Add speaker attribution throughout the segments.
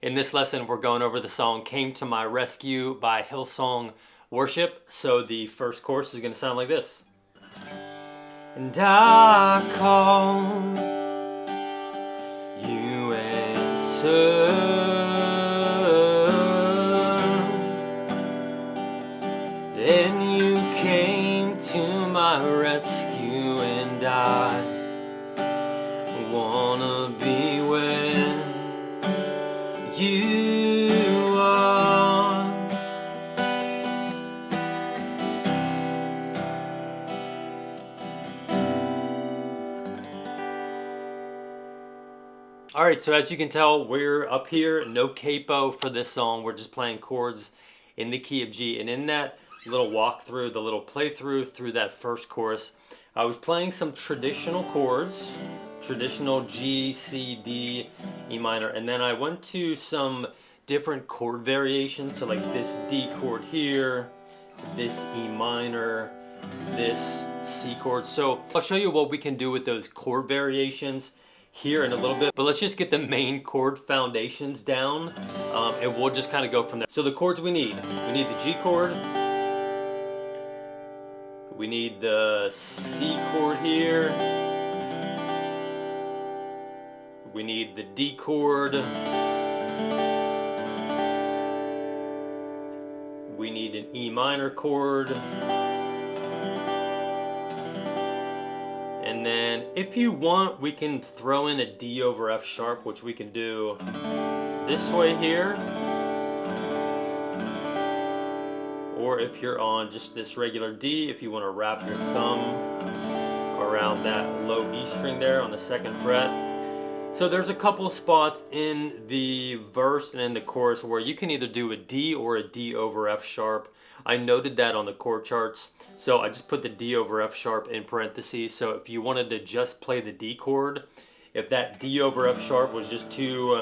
Speaker 1: In this lesson, we're going over the song Came to My Rescue by Hillsong Worship. So the first chorus is going to sound like this. And I call, you answer, and you came to my rescue, and I wanna be where you are. Alright, so as you can tell, we're up here, no capo for this song. We're just playing chords in the key of G. And in that little walkthrough, the little playthrough through that first chorus, I was playing some traditional chords, traditional G, C, D, E minor, and then I went to some different chord variations, so like this D chord here, this E minor, this C chord. So I'll show you what we can do with those chord variations here in a little bit, but let's just get the main chord foundations down, and we'll just kind of go from there. So the chords we need the G chord, we need the C chord here, we need the D chord, we need an E minor chord, and then if you want, we can throw in a D over F sharp, which we can do this way here. Or if you're on just this regular D, if you want to wrap your thumb around that low E string there on the second fret. So there's a couple spots in the verse and in the chorus where you can either do a D or a D over F sharp. I noted that on the chord charts, so I just put the D over F sharp in parentheses. So if you wanted to just play the D chord, if that D over F sharp was just too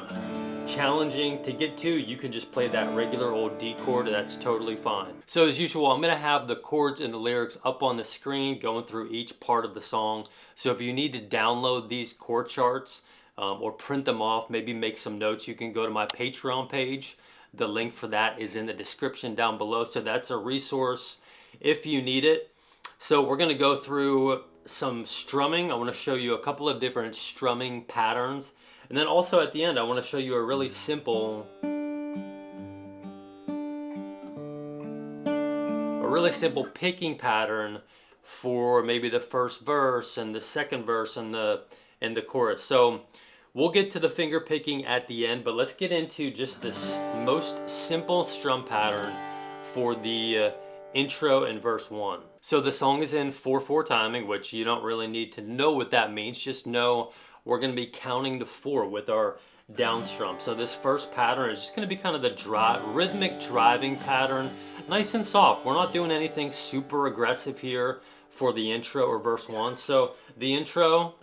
Speaker 1: challenging to get to, you can just play that regular old D chord, and that's totally fine. So as usual, I'm going to have the chords and the lyrics up on the screen going through each part of the song. So if you need to download these chord charts or print them off, maybe make some notes, you can go to my Patreon page. The link for that is in the description down below, so that's a resource if you need it. So we're going to go through some strumming. I want to show you a couple of different strumming patterns. And then also at the end, I want to show you a really simple picking pattern for maybe the first verse and the second verse and the chorus. So we'll get to the finger picking at the end, but let's get into just this most simple strum pattern for the intro and verse 1. So the song is in 4/4 timing, which you don't really need to know what that means. Just know we're going to be counting to 4 with our down strum. So this first pattern is just going to be kind of the rhythmic driving pattern, nice and soft. We're not doing anything super aggressive here for the intro or verse 1. So the intro,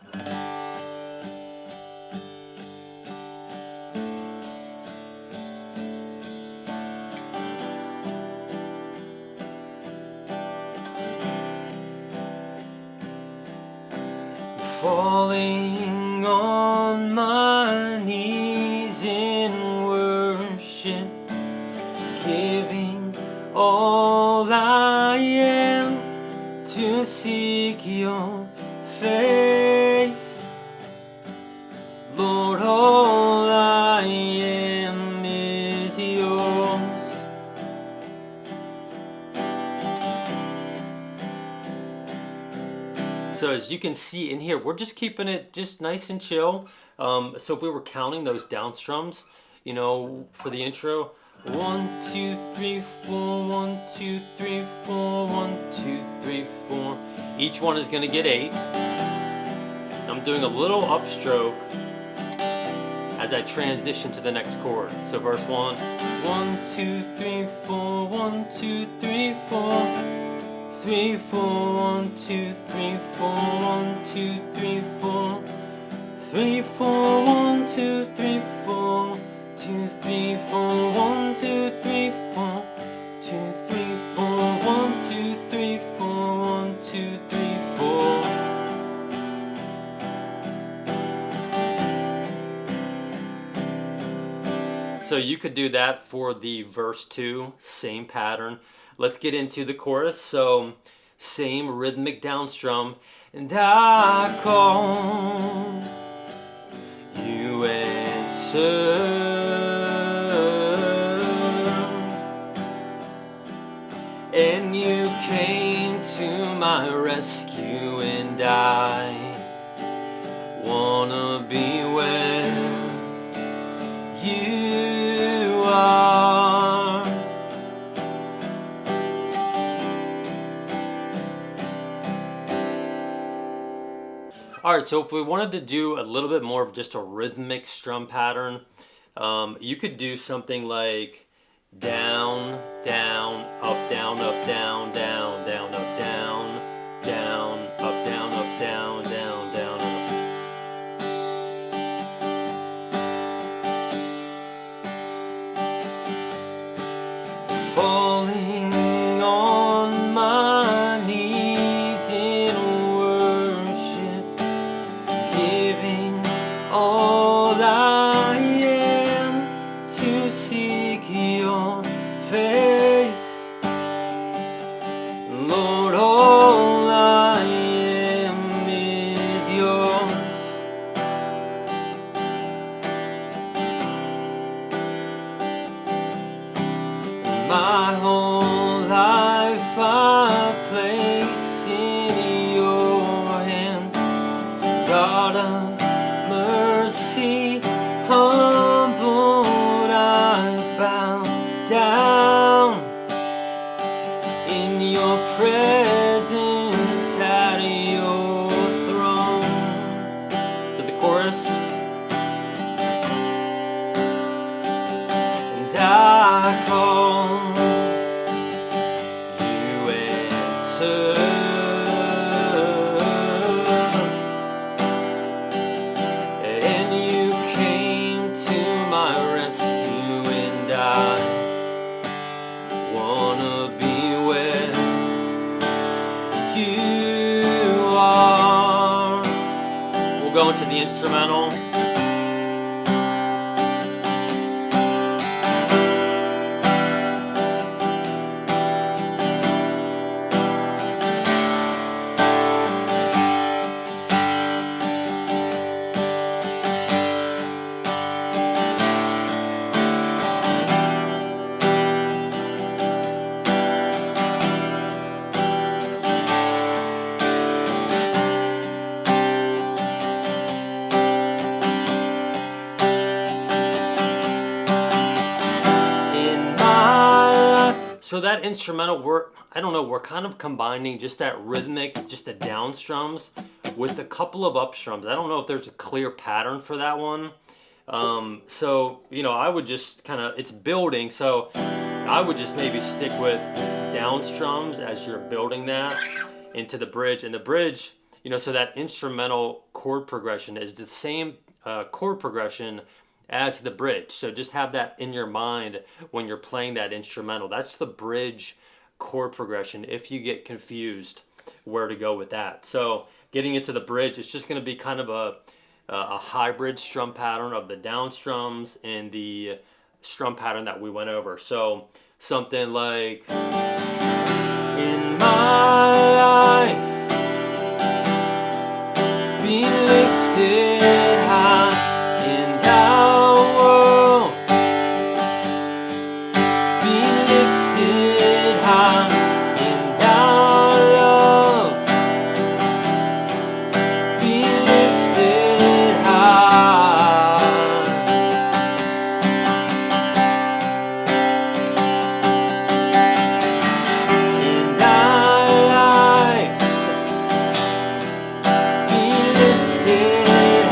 Speaker 1: falling on my knees in worship, giving all I am to seek your face. Lord, all I am is yours. So as you can see in here, we're just keeping it just nice and chill. So if we were counting those down strums, you know, for the intro, 1, 2, 3, 4, 1, 2, 3, 4, 1, 2, 3, 4. Each one is going to get 8. I'm doing a little upstroke as I transition to the next chord. So verse 1, 1, 2, 3, 4, 1, 2, 3, 4. 3, 4, 1, 2, 3, 4, 1, 2, 3, 4. 3, 4, 1, 2, 3, 4. 2, 3, 4, 1, 2, 3, 4. 2, 3, 4, 1, 2, 3, 4, 1, 2, 3, 4. So you could do that for the verse 2, same pattern. Let's get into the chorus. So same rhythmic down strum. And I call, you answer, and you came to my rescue, and I wanna be where you are. All right, so if we wanted to do a little bit more of just a rhythmic strum pattern, you could do something like down, down, up, down, up, down, down, down, up, down, down, up, down, up, down, down, down, up. Falling on my knees in worship, giving all I am to seek your face. Lord, all I am is yours. My whole life I place in your hands. God of mercy, humbled I bow down in your presence at your throne. To the chorus. And I call, you answer, and you came to my rescue, and I wanna be where you are. We'll go into the instrumental. So that instrumental, I don't know, we're kind of combining just that rhythmic, just the down strums with a couple of up strums. I don't know if there's a clear pattern for that one. So, you know, I would just kind of, it's building, so I would just maybe stick with down strums as you're building that into the bridge. And the bridge, you know, so that instrumental chord progression is the same chord progression as the bridge. So just have that in your mind when you're playing that instrumental. That's the bridge chord progression if you get confused where to go with that. So getting into the bridge, it's just going to be kind of a hybrid strum pattern of the down strums and the strum pattern that we went over. So something like, in my life, be lifted high, and our world be lifted high, and our love be lifted high. And our life be lifted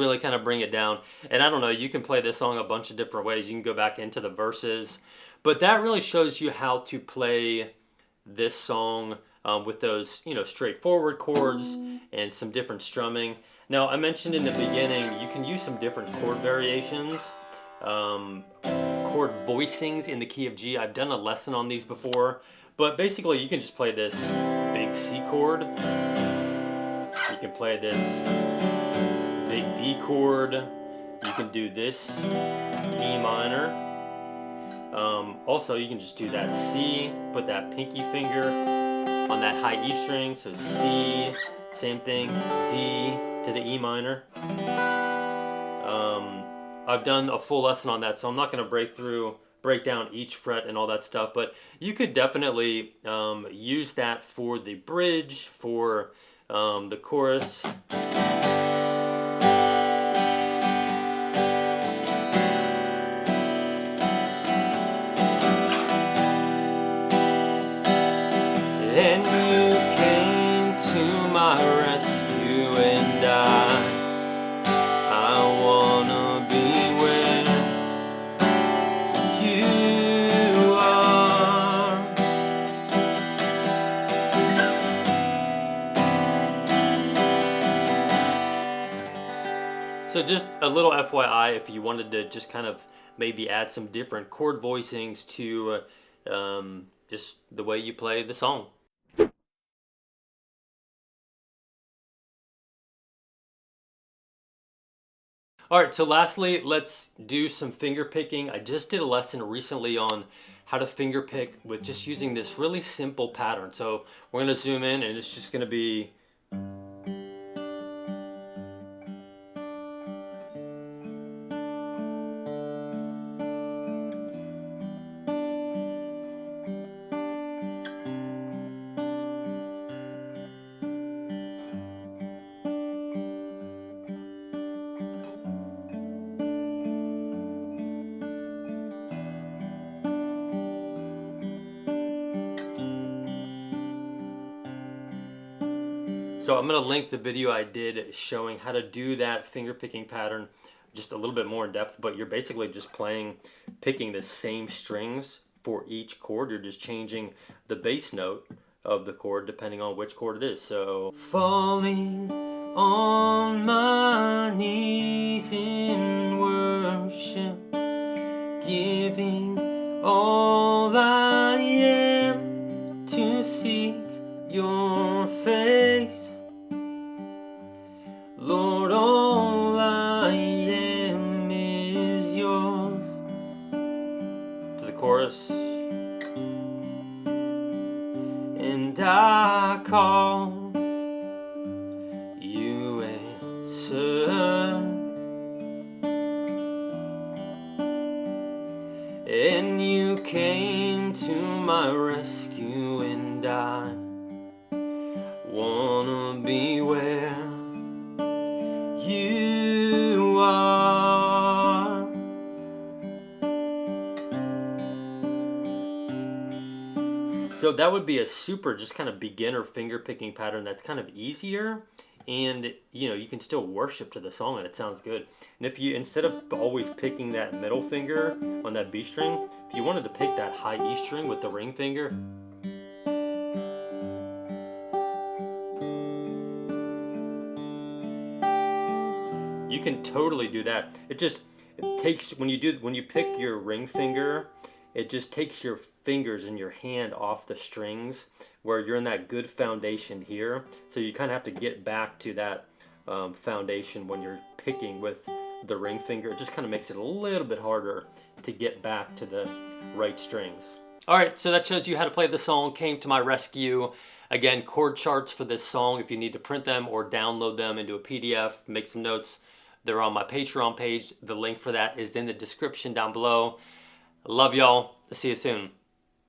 Speaker 1: really kind of bring it down. And I don't know, you can play this song a bunch of different ways. You can go back into the verses, but that really shows you how to play this song with those, straightforward chords and some different strumming. Now, I mentioned in the beginning, you can use some different chord variations, chord voicings in the key of G. I've done a lesson on these before, but basically you can just play this big C chord. You can play this big D chord. You can do this E minor. Also, you can just do that C, put that pinky finger on that high E string. So C, same thing, D to the E minor. I've done a full lesson on that, so I'm not going to break down each fret and all that stuff, but you could definitely use that for the bridge, for the chorus. And you came to my rescue, and I wanna be where you are. So just a little FYI, if you wanted to just kind of maybe add some different chord voicings to just the way you play the song. All right, so lastly, let's do some finger picking. I just did a lesson recently on how to finger pick with just using this really simple pattern. So we're gonna zoom in and it's just gonna be So I'm going to link the video I did showing how to do that finger picking pattern just a little bit more in depth, but you're basically just picking the same strings for each chord. You're just changing the bass note of the chord depending on which chord it is. So falling on my knees in worship, giving all I am to seek your face. Lord, all I am is yours. To the chorus. And I call, you answer. And you came to my rescue, and I wanna be where you are. So that would be a super just kind of beginner finger picking pattern that's kind of easier, and you can still worship to the song and it sounds good. And if you, instead of always picking that middle finger on that B string, if you wanted to pick that high E string with the ring finger, you can totally do that. It takes, when you pick your ring finger, it just takes your fingers and your hand off the strings where you're in that good foundation here. So you kind of have to get back to that foundation when you're picking with the ring finger. It just kind of makes it a little bit harder to get back to the right strings. All right, so that shows you how to play the song Came to My Rescue. Again, chord charts for this song, if you need to print them or download them into a PDF, make some notes, they're on my Patreon page. The link for that is in the description down below. Love y'all. See you soon.